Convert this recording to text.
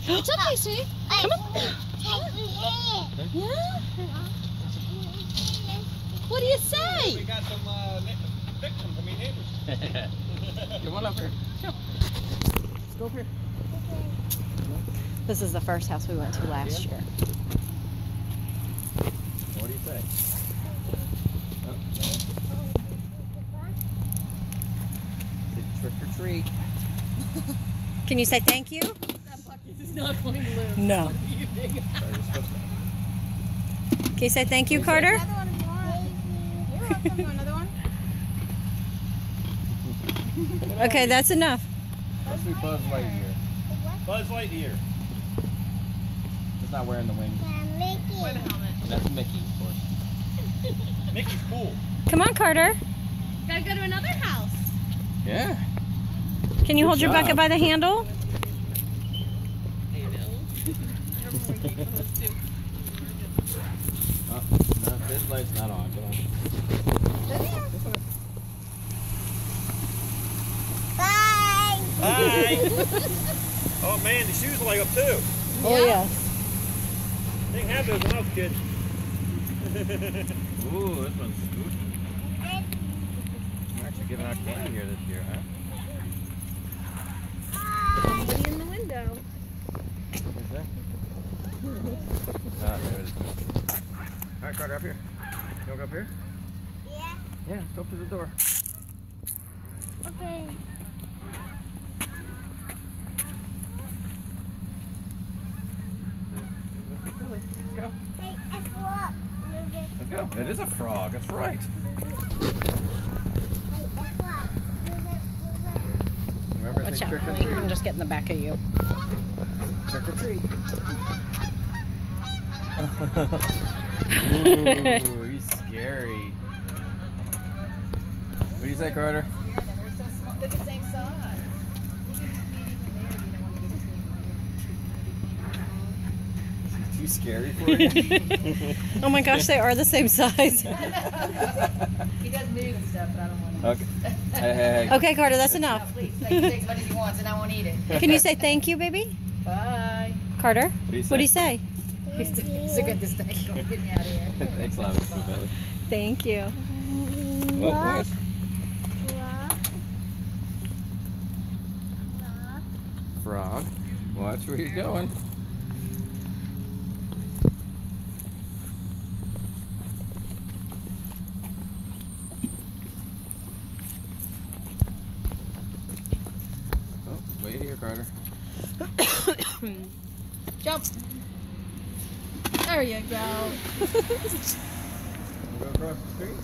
It's okay, sweetie. Come on. Yeah? What do you say? We got some victims, I mean neighbors. Come on up here. Let's go up here. This is the first house we went to last year. What do you say? Oh, no. Trick or treat. Can you say thank you? That bucket is not going to live. No. Can you say thank you, Carter? Another one if you want. You're welcome. You want another one? Okay, that's enough. Let's do Buzz Lightyear. Buzz Lightyear. Just not wearing the wings. Wear the helmet. That's Mickey, of course. Mickey's cool. Come on, Carter. Gotta go to another house. Yeah. Can you Good hold your job. bucket by the handle? Oh, no, this light's not on. Come on. Bye. Bye. Oh man, the shoes are like up too. Oh, yeah. Didn't have those when I was a kid. Ooh, this one's spooky. We're actually giving out candy here this year, huh? Somebody in the window. Where's that? Ah, there it is. Alright, Carter, up here. You wanna go up here? Yeah. Yeah, let's go up to the door. Okay. Let's go. Hey, it's what? Let's go. It is a frog, that's right. Remember to Watch say out. trick or I treat. can just get in the back of you. Trick or treat. Ooh, he's scary. What do you say, Carter? They're the same size. Is he too scary for you? Oh my gosh, they are the same size. He does move and stuff, but I don't want to. Okay. Hey. Okay, Carter, that's enough. Please, take as much as he wants and I won't eat it. Can you say thank you, baby? Bye. Carter, What do you say? what do you say? He's a good mistake. Don't get me out of here. Thanks, Lava. Thank you. What? Frog. Watch where you're going. Oh, wait here, Carter. Jump. There you go. Wanna go across the street?